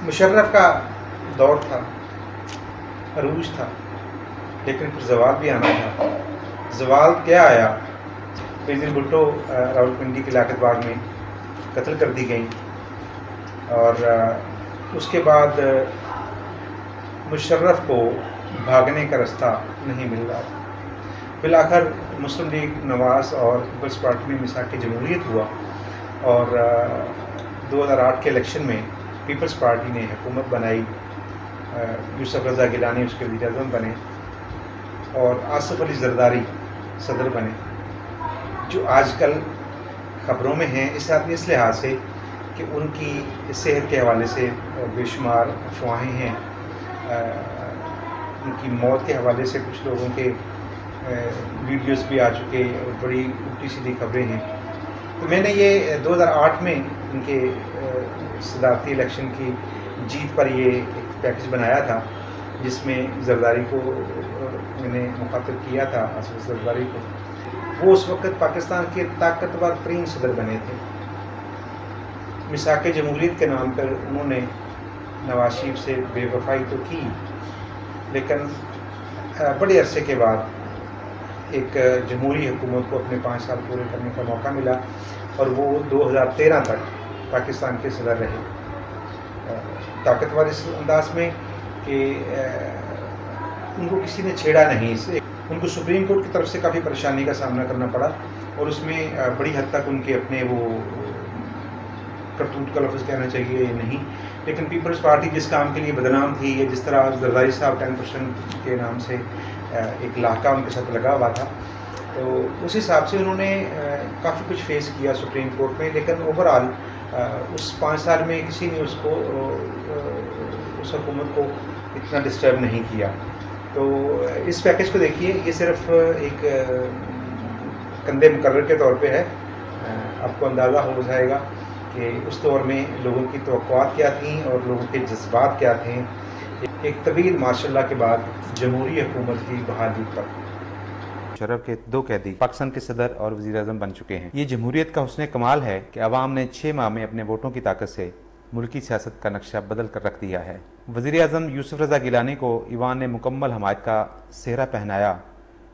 مشرف کا دور تھا، عروج تھا، لیکن پھر زوال بھی آنا تھا۔ زوال کیا آیا؟ بینظیر بھٹو راولپنڈی کے لیاقت باغ میں قتل کر دی گئیں، اور اس کے بعد مشرف کو بھاگنے کا رستہ نہیں مل رہا تھا۔ بالآخر مسلم لیگ نواز اور پیپلز پارٹی میں میثاق جمہوریت ہوا، اور 2008 کے الیکشن میں پیپلز پارٹی نے حکومت بنائی، یوسف رضا گیلانی اس کے وزیر اعظم بنے اور آصف علی زرداری صدر بنے، جو آج کل خبروں میں ہیں اس لحاظ سے کہ ان کی صحت کے حوالے سے بے شمار افواہیں ہیں، ان کی موت کے حوالے سے کچھ لوگوں کے ویڈیوز بھی آ چکے اور بڑی الٹی سیدھی خبریں ہیں۔ تو میں نے یہ 2008 میں ان کے صدارتی الیکشن کی جیت پر یہ ایک پیکج بنایا تھا، جس میں زرداری کو میں نے مخاطب کیا تھا، آصف زرداری کو۔ وہ اس وقت پاکستان کے طاقتور ترین صدر بنے تھے۔ میثاق جمہوریت کے نام پر انہوں نے نواز شریف سے بے وفائی تو کی، لیکن بڑے عرصے کے بعد ایک جمہوری حکومت کو اپنے 5 سال پورے کرنے کا موقع ملا، اور وہ 2013 تک پاکستان کے صدر رہے، طاقتور اس انداز میں کہ ان کو کسی نے چھیڑا نہیں۔ ان کو سپریم کورٹ کی طرف سے کافی پریشانی کا سامنا کرنا پڑا، اور اس میں بڑی حد تک ان کے اپنے وہ کرتوت کا لفظ کہنا چاہیے نہیں، لیکن پیپلز پارٹی جس کام کے لیے بدنام تھی، یا جس طرح زرداری صاحب 10% کے نام سے ایک لاحقہ ان کے ساتھ لگا ہوا تھا، تو اس حساب سے انہوں نے کافی کچھ فیس کیا سپریم کورٹ میں، لیکن اوورآل اس 5 سال میں کسی نے اس حکومت کو اتنا ڈسٹرب نہیں کیا۔ تو اس پیکج کو دیکھیے، یہ صرف ایک کندے مقرر کے طور پہ ہے، آپ کو اندازہ ہو جائے گا کہ اس دور میں لوگوں کی توقعات کیا تھیں اور لوگوں کے جذبات کیا تھے ایک طویل ماشاءاللہ کے بعد جمہوری حکومت کی بحالی پر۔ مشرف کے 2 قیدی پاکستان کے صدر اور وزیر اعظم بن چکے ہیں۔ یہ جمہوریت کا حسن کمال ہے کہ عوام نے 6 ماہ میں اپنے ووٹوں کی طاقت سے ملکی سیاست کا نقشہ بدل کر رکھ دیا ہے۔ وزیر اعظم یوسف رضا گیلانی کو ایوان نے مکمل حمایت کا سہرا پہنایا،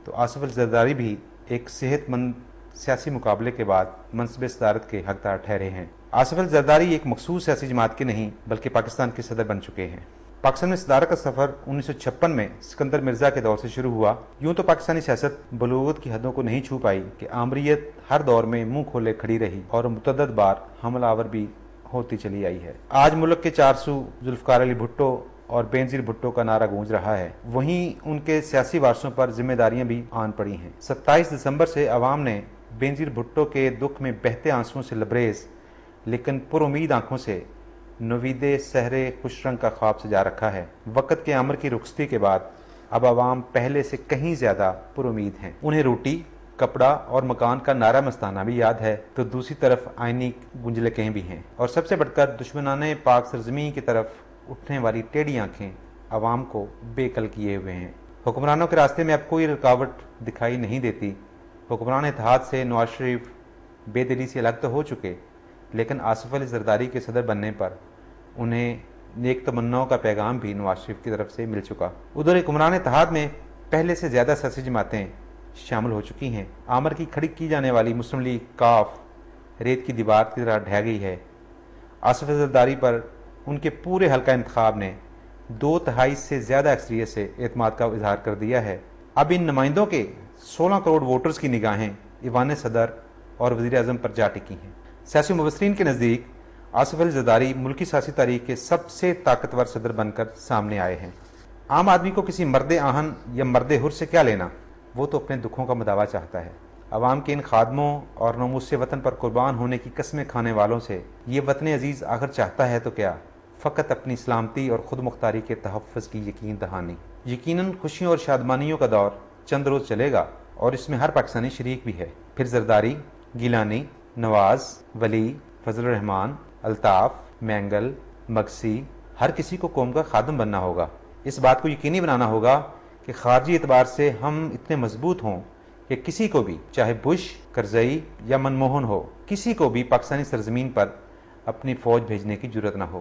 تو آصف علی زرداری بھی ایک صحت مند سیاسی مقابلے کے بعد منصب صدارت کے حقدار ٹھہرے ہیں۔ آصف علی زرداری ایک مخصوص سیاسی جماعت کے نہیں بلکہ پاکستان کے صدر بن چکے ہیں۔ پاکستان میں صدارت کا سفر 1956 میں سکندر مرزا کے دور سے شروع ہوا۔ یوں تو پاکستانی سیاست بلوغت کی حدوں کو نہیں چھو پائی کہ آمریت ہر دور میں منہ کھولے کھڑی رہی اور متعدد بار حملہ آور بھی ہوتی چلی آئی ہے۔ آج ملک کے 4 سو ذوالفقار علی بھٹو اور بینظیر بھٹو کا نعرہ گونج رہا ہے، وہیں ان کے سیاسی وارثوں پر ذمہ داریاں بھی آن پڑی ہیں۔ 27 دسمبر سے عوام نے بینظیر بھٹو کے دکھ میں بہتے آنسوؤں سے لبریز لیکن پر امید آنکھوں سے نوید سحرے خوش رنگ کا خواب سجا رکھا ہے۔ وقت کے عمر کی رخصتی کے بعد اب عوام پہلے سے کہیں زیادہ پر امید ہیں۔ انہیں روٹی، کپڑا اور مکان کا نعرہ مستانہ بھی یاد ہے، تو دوسری طرف آئینی گنجلکیں بھی ہیں، اور سب سے بڑھ کر دشمنان پاک سرزمین کی طرف اٹھنے والی ٹیڑھی آنکھیں عوام کو بے کل کیے ہوئے ہیں۔ حکمرانوں کے راستے میں اب کوئی رکاوٹ دکھائی نہیں دیتی۔ حکمران اتحاد سے نواز شریف بے دلی سے الگ تو ہو چکے، لیکن آصف علی زرداری کے صدر بننے پر انہیں نیک تمناؤں کا پیغام بھی نواز شریف کی طرف سے مل چکا۔ ادھر حکمران اتحاد میں پہلے سے زیادہ سیاسی جماعتیں شامل ہو چکی ہیں۔ آمر کی کھڑی کی جانے والی مسلم لیگ کاف ریت کی دیوار کی طرح ڈھہ گئی ہے۔ آصف علی زرداری پر ان کے پورے حلقہ انتخاب نے 2/3 سے زیادہ اکثریت سے اعتماد کا اظہار کر دیا ہے۔ اب ان نمائندوں کے 16 کروڑ ووٹرز کی نگاہیں ایوان صدر اور وزیر اعظم پر جا ٹکی ہیں۔ سیاسی مبصرین کے نزدیک آصف علی زرداری ملکی سیاسی تاریخ کے سب سے طاقتور صدر بن کر سامنے آئے ہیں۔ عام آدمی کو کسی مرد آہن یا مرد حر سے کیا لینا، وہ تو اپنے دکھوں کا مداوع چاہتا ہے۔ عوام کے ان خادموں اور ناموس وطن پر قربان ہونے کی قسمیں کھانے والوں سے یہ وطن عزیز آخر چاہتا ہے تو کیا؟ فقط اپنی سلامتی اور خود مختاری کے تحفظ کی یقین دہانی۔ یقیناً خوشیوں اور شادمانیوں کا دور چند روز چلے گا، اور اس میں ہر پاکستانی شریک بھی ہے۔ پھر زرداری، گیلانی، نواز، ولی، فضل الرحمان، الطاف، مینگل، مگسی، ہر کسی کو قوم کا خادم بننا ہوگا۔ اس بات کو یقینی بنانا ہوگا کہ خارجی اعتبار سے ہم اتنے مضبوط ہوں کہ کسی کو بھی، چاہے بش، کرزئی یا منموہن ہو، کسی کو بھی پاکستانی سرزمین پر اپنی فوج بھیجنے کی جرات نہ ہو۔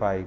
5,